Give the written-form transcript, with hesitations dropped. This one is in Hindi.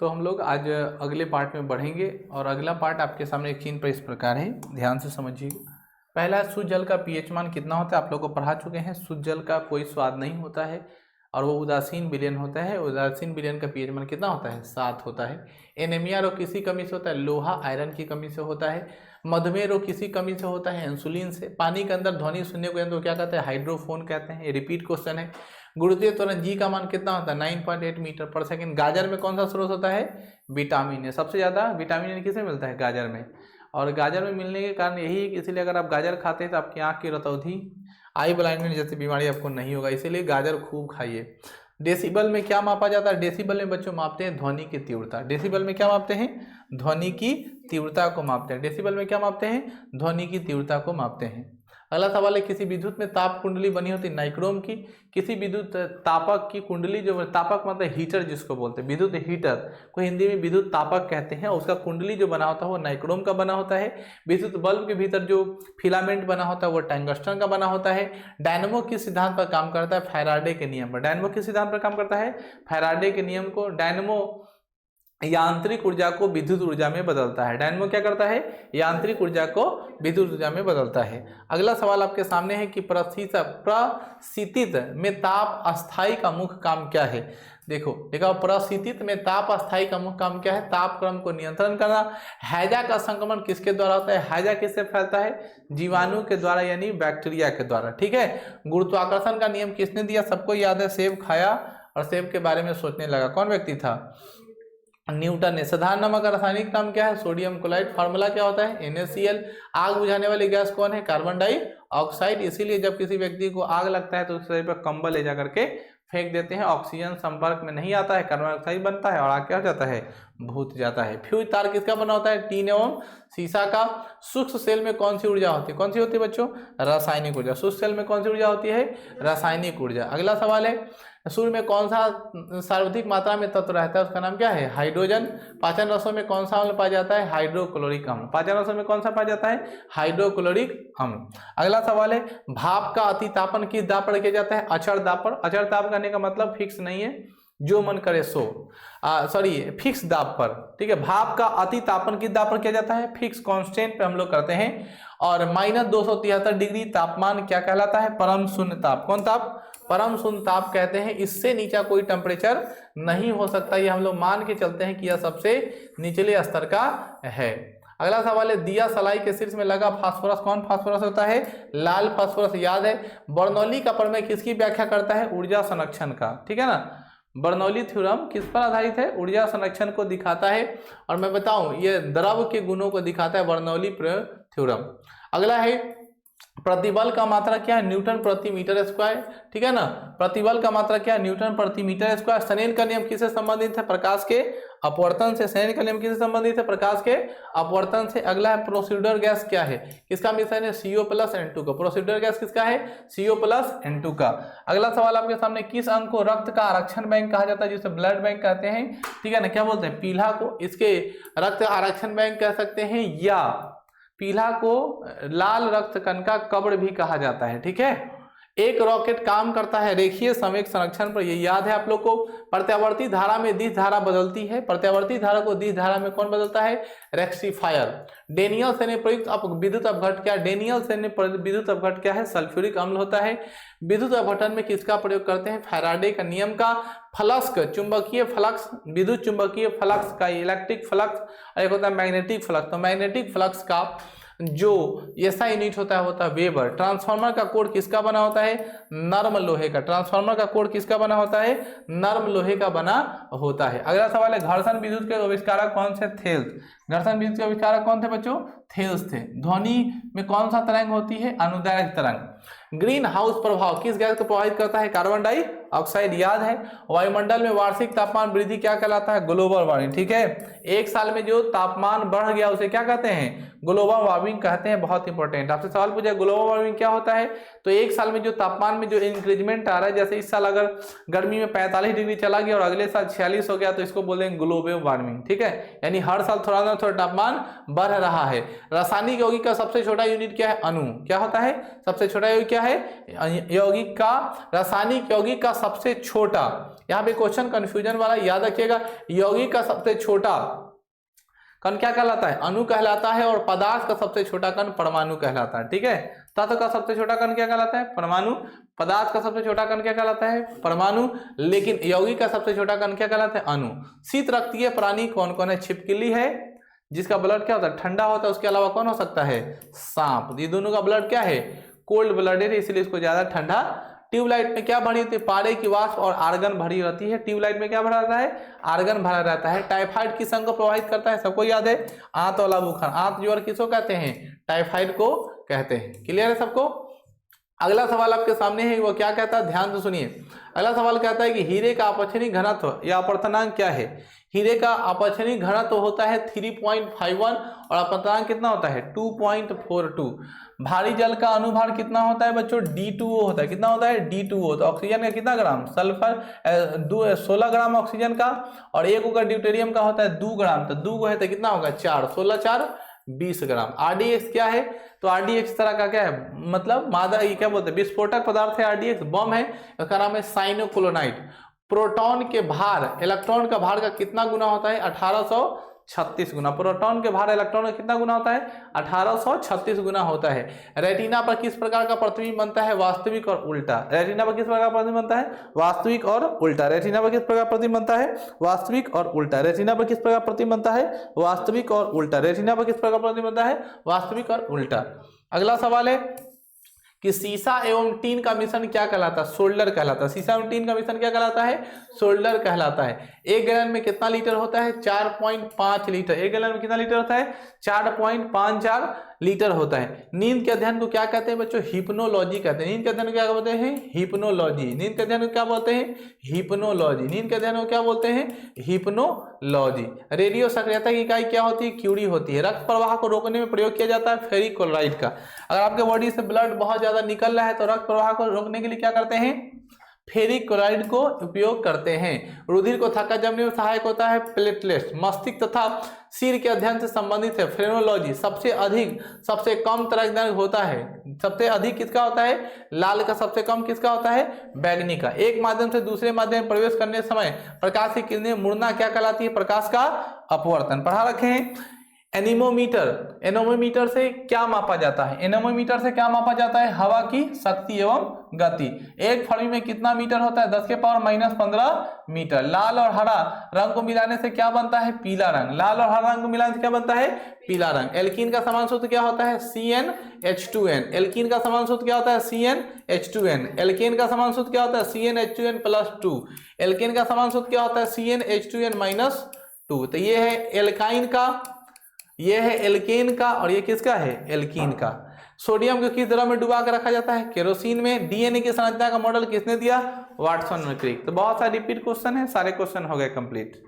तो हम लोग आज अगले पार्ट में बढ़ेंगे और अगला पार्ट आपके सामने एक चिन्ह पर इस प्रकार है, ध्यान से समझिएगा। पहला, शुद्ध जल का पीएच मान कितना होता है, आप लोग को पढ़ा चुके हैं। शुद्ध जल का कोई स्वाद नहीं होता है और वो उदासीन विलयन होता है। उदासीन विलयन का पीएच मान कितना होता है, 7 होता है। एनीमिया रोग किसी कमी से होता है, लोहा आयरन की कमी से होता है। मधुमेह रोग किसी कमी से होता है, इंसुलिन से। पानी के अंदर ध्वनि सुनने को तो क्या कहते हैं, हाइड्रोफोन कहते हैं। ये रिपीट क्वेश्चन है। गुरुत्वीय त्वरण जी का मान कितना होता है, 9.8 मीटर पर सेकंड। गाजर में कौन सा स्रोत होता है, विटामिन है। सबसे ज़्यादा विटामिन किसे मिलता है, गाजर में। और गाजर में मिलने के कारण यही है कि इसीलिए अगर आप गाजर खाते हैं तो आपकी आँख की रतौंधी, आई ब्लाइंडनेस जैसी बीमारी आपको नहीं होगा, इसीलिए गाजर खूब खाइए। डेसिबल में क्या मापा जाता है, डेसिबल में बच्चों मापते हैं ध्वनि की तीव्रता। डेसिबल में क्या मापते हैं, ध्वनि की तीव्रता को मापते हैं। डेसिबल में क्या मापते हैं, ध्वनि की तीव्रता को मापते हैं। अगला सवाल है, किसी विद्युत में ताप कुंडली बनी होती है नाइक्रोम की। किसी विद्युत तापक की कुंडली, जो तापक मतलब हीटर जिसको बोलते हैं, विद्युत हीटर को हिंदी में विद्युत तापक कहते हैं, उसका कुंडली जो बना होता है वो नाइक्रोम का बना होता है। विद्युत बल्ब के भीतर जो फिलामेंट बना होता है वो टंगस्टन का बना होता है। डायनमो किस सिद्धांत पर काम करता है, फैराडे के नियम पर। डायनमो किस सिद्धांत पर काम करता है, फैराडे के नियम को। डायनमो यांत्रिक ऊर्जा को विद्युत ऊर्जा में बदलता है। डायनमो क्या करता है, यांत्रिक ऊर्जा को विद्युत ऊर्जा में बदलता है। अगला सवाल आपके सामने है कि प्रशीतित में ताप अस्थाई का मुख्य काम क्या है। देखो प्रशीतित में ताप अस्थाई का मुख्य काम क्या है, ताप क्रम को नियंत्रण करना। हैजा का संक्रमण किसके द्वारा होता है, हैजा किससे फैलता है, जीवाणु के द्वारा यानी बैक्टीरिया के द्वारा। ठीक है। गुरुत्वाकर्षण का नियम किसने दिया, सबको याद है, सेब खाया और सेब के बारे में सोचने लगा, कौन व्यक्ति था, न्यूटन ने। साधारण नमक का रासायनिक नाम क्या है, सोडियम क्लोराइड। फार्मूला क्या होता है, NaCl। आग बुझाने वाली गैस कौन है, कार्बन डाइऑक्साइड। इसीलिए जब किसी व्यक्ति को आग लगता है तो उस शरीर पर कंबल ले जा करके फेंक देते हैं, ऑक्सीजन संपर्क में नहीं आता है, कार्बन डाइऑक्साइड बनता है और आग क्या हो जाता है, भूत जाता है। फ्यूज तार किसका बना होता है, टीन एवं सीसा का। सूक्ष्म सेल में कौन सी ऊर्जा होती है, कौन सी होती है बच्चों, रासायनिक ऊर्जा। सूक्ष्म सेल में कौन सी ऊर्जा होती है, रासायनिक ऊर्जा। अगला सवाल है, सूर्य में कौन सा सर्वाधिक मात्रा में तत्व रहता है, उसका नाम क्या है, हाइड्रोजन। पाचन रसों में कौन सा अम्ल पाया जाता है, हाइड्रोक्लोरिक अम्ल। पाचन रसों में कौन सा पाया जाता है, हाइड्रोक्लोरिक अम्ल। अगला सवाल है, भाप का अतितापन किस दाब पर किया जाता है, अचर दाब पर। अचर दाब करने का मतलब फिक्स नहीं है, जो मन करे सो, फिक्स दाब पर। ठीक है। भाप का अतितापन किस दाब पर किया जाता है, फिक्स कांस्टेंट पे हम लोग करते हैं। और -273 डिग्री तापमान क्या कहलाता है, परम शून्य ताप। कौन ताप, परम शून्य ताप कहते हैं। इससे नीचा कोई टेम्परेचर नहीं हो सकता, ये हम लोग मान के चलते हैं कि यह सबसे निचले स्तर का है। अगला सवाल है, दिया सलाई के शीर्ष में लगा फास्फोरस कौन फास्फोरस होता है, लाल फास्फोरस। याद है, बर्नौली का प्रमेय किसकी व्याख्या करता है, ऊर्जा संरक्षण का। ठीक है ना, बर्नौली थ्योरम किस पर आधारित है, ऊर्जा संरक्षण को दिखाता है। और मैं बताऊं, ये द्रव के गुणों को दिखाता है, बर्नौली थ्योरम। अगला है, प्रतिबल का मात्रा क्या है, न्यूटन प्रति मीटर स्क्वायर। ठीक है ना, प्रतिबल का मात्रा क्या है, न्यूटन प्रति मीटर स्क्वायर। स्नेल का नियम किससे संबंधित है, प्रकाश के अपवर्तन से। स्नेल का नियम किससे संबंधित है, प्रकाश के अपवर्तन से। अगला है, प्रोसीडर गैस क्या है, किसका मिश्रण है, CO+N2 का। प्रोसीडर गैस किसका है, CO+N2 का। अगला सवाल आपके सामने, किस अंग को रक्त का आरक्षण बैंक कहा जाता है, जिसे ब्लड बैंक कहते हैं। ठीक है ना, क्या बोलते हैं, पीला को इसके रक्त आरक्षण बैंक कह सकते हैं, या पीला को लाल रक्त कण का कब्र भी कहा जाता है। ठीक है। एक रॉकेट काम करता है रेखीय संवेग संरक्षण पर, ये याद है आप लोग को। प्रत्यावर्ती धारा में दिश धारा बदलती है, प्रत्यावर्ती धारा को दिश धारा में कौन बदलता है, रेक्टिफायर। डेनियल से प्रयुक्त विद्युत अपघट क्या, डेनियल से विद्युत अपघट क्या है, सल्फ्यूरिक अम्ल होता है। विद्युत अपघटन में किसका प्रयोग करते हैं, फैराडे का नियम का। फ्लक्स, चुंबकीय फ्लक्स, विद्युत चुंबकीय फ्लक्स का, इलेक्ट्रिक फ्लक्स, एक होता है मैग्नेटिक फ्लक्स। तो मैग्नेटिक फ्लक्स का जो ऐसा यूनिट होता है वेबर। ट्रांसफार्मर का कोर किसका बना होता है, नर्म लोहे का। ट्रांसफार्मर का कोर किसका बना होता है, नर्म लोहे का बना होता है। अगला सवाल है, घर्षण विद्युत के आविष्कारक कौन से, थेल्स। घर्षण विद्युत के आविष्कारक कौन थे बच्चों, थेल्स थे। ध्वनि में कौन सा तरंग होती है, अनुदैर्घ्य तरंग। ग्रीन हाउस प्रभाव किस गैस को प्रभावित करता है, कार्बन डाइऑक्साइड। याद है, वायुमंडल में वार्षिक तापमान वृद्धि क्या कहलाता है, ग्लोबल वार्मिंग। ठीक है। एक साल में जो तापमान बढ़ गया उसे क्या कहते हैं, ग्लोबल वार्मिंग कहते हैं। बहुत इंपॉर्टेंट, आपसे सवाल पूछा ग्लोबल वार्मिंग क्या होता है, तो एक साल में जो तापमान में जो इंक्रीजमेंट आ रहा है, जैसे इस साल अगर गर्मी में 45 डिग्री चला गया और अगले साल 46 हो गया तो इसको बोलेंगे ग्लोबल वार्मिंग। ठीक है, यानी हर साल थोड़ा ना थोड़ा तापमान बढ़ रहा है। रासायनिक यौगिक का सबसे छोटा यूनिट क्या है, अणु। क्या होता है, सबसे छोटा यौगिक क्या है, यौगिक का, रासायनिक यौगिक का सबसे छोटा यहाँ पे क्वेश्चन कंफ्यूजन वाला, याद रखिएगा। यौगिक का सबसे छोटा कण क्या कहलाता है? अणु कहलाता है, और पदार्थ का सबसे छोटा कण परमाणु कहलाता है। ठीक है, तत्व का सबसे छोटा कण क्या कहलाता है? परमाणु। पदार्थ का सबसे छोटा कण क्या कहलाता है? परमाणु। लेकिन यौगिक का सबसे छोटा कण क्या कहलाता है? अणु। शीत रक्तीय प्राणी कौन कौन है? छिपकली है जिसका ब्लड क्या होता है? ठंडा होता है। उसके अलावा कौन हो सकता है? सांप। ये दोनों का ब्लड क्या है? कोल्ड ब्लडेड है, इसलिए इसको ज्यादा ठंडा। ट्यूबलाइट में क्या भरी होती है? पारे की वाष्प और आर्गन भरी रहती है। ट्यूबलाइट में क्या भरा रहता है? आर्गन भरा रहता है। टाइफाइड किस अंग को प्रभावित करता है? सबको याद है, आंत वाला बुखार। आंत ज्वर किसको कहते हैं? टाइफाइड को कहते हैं। क्लियर है सबको? अगला सवाल आपके सामने है, वो क्या कहता है? ध्यान से सुनिए। अगला सवाल कहता है कि हीरे का अपक्षयी घनत्व या अपवर्तनांक क्या है? हीरे का अपक्षयी घनत्व होता है 3.51 और अपवर्तनांक कितना होता है? 2.42। भारी जल का अनुभार कितना होता है बच्चों? D2O होता है। कितना होता है? D2O। तो ऑक्सीजन का कितना ग्राम? सल्फर 16 ग्राम ऑक्सीजन का, और एक होगा ड्यूटेरियम का होता है 2 ग्राम। तो 2 है तो कितना होगा? 4। 16 4 20 ग्राम। RDX क्या है? तो RDX तरह का क्या है? मतलब मादा, ये क्या बोलते हैं? विस्फोटक पदार्थ है। RDX बम है। इसका नाम है साइनोक्लोनाइट। प्रोटॉन के भार इलेक्ट्रॉन का भार का कितना गुना होता है? 1836 गुना। प्रोटॉन के भार इलेक्ट्रॉन का कितना गुना होता है? 1836 गुना होता है। रेटिना पर किस प्रकार का प्रतिबिंब बनता है? वास्तविक और उल्टा। रेटिना पर किस प्रकार का प्रतिबिंब बनता है? वास्तविक और उल्टा। रेटिना पर किस प्रकार प्रतिबिंब बनता है? वास्तविक और उल्टा। रेटिना पर किस प्रकार प्रतिबिंब बनता है? वास्तविक और उल्टा। रेटिना पर किस प्रकार प्रतिबिंब बनता है? वास्तविक और उल्टा। अगला सवाल है कि सीसा एवं टीन का मिश्रण क्या कहलाता है? सोल्डर कहलाता है। सीसा एवं टीन का मिश्रण क्या कहलाता है? सोल्डर कहलाता है। एक गैलन में कितना लीटर होता है? 4.5 लीटर। एक गैलन में कितना लीटर होता है? 4.54 लीटर होता है। नींद के अध्ययन को क्या कहते हैं बच्चों? हिप्नोलॉजी कहते हैं। नींद के अध्ययन को क्या बोलते हैं? हिप्नोलॉजी। नींद के अध्ययन को क्या बोलते हैं? हिप्नोलॉजी। नींद के अध्ययन को क्या बोलते हैं? हिप्नोलॉजी। रेडियो सक्रियता की इकाई क्या होती है? क्यूरी होती है। रक्त प्रवाह को रोकने में प्रयोग किया जाता है फेरिक क्लोराइड का। अगर आपके बॉडी से ब्लड बहुत ज्यादा निकल रहा है तो रक्त प्रवाह को रोकने के लिए क्या करते हैं? फेरिक क्लोराइड को उपयोग करते हैं। रुधिर को थक्का जमने में सहायक होता है प्लेटलेट्स। मस्तिष्क तथा सिर के अध्ययन से संबंधित है फ्रेनोलॉजी। सबसे अधिक सबसे कम तरंगदैर्घ्य होता है। सबसे अधिक किसका होता है? लाल का। सबसे कम किसका होता है? बैगनी का। एक माध्यम से दूसरे माध्यम में प्रवेश करने समय प्रकाश की किरणें मुड़ना क्या कहलाती है? प्रकाश का अपवर्तन। पढ़ा रखे हैं। एनीमोमीटर। एनीमोमीटर से क्या मापा जाता है? एनीमोमीटर से क्या मापा जाता है? हवा की शक्ति एवं गति। एक फर्मी में कितना मीटर होता है? 10 के पावर -15 मीटर। लाल और हरा रंग को मिलाने से क्या बनता है? पीला रंग। लाल और हरा रंग को मिलाने से क्या बनता है? पीला रंग। एल्कीन का समान सूत्र क्या होता है? CnH2n। एल्कीन का समान सूत्र क्या होता है? CnH2n। एल्केन का समान सूत्र क्या होता है? CnH2n+2। एल्केन का समान सूत्र क्या होता है? CnH2n-2। तो ये है एल्काइन का, ये है एल्केन का, और ये किसका है? एल्कीन का। सोडियम को किस द्रव में डुबा कर रखा जाता है? केरोसिन में। डीएनए की संरचना का मॉडल किसने दिया? वाटसन ने। तो बहुत सारे रिपीट क्वेश्चन है, सारे क्वेश्चन हो गए कंप्लीट।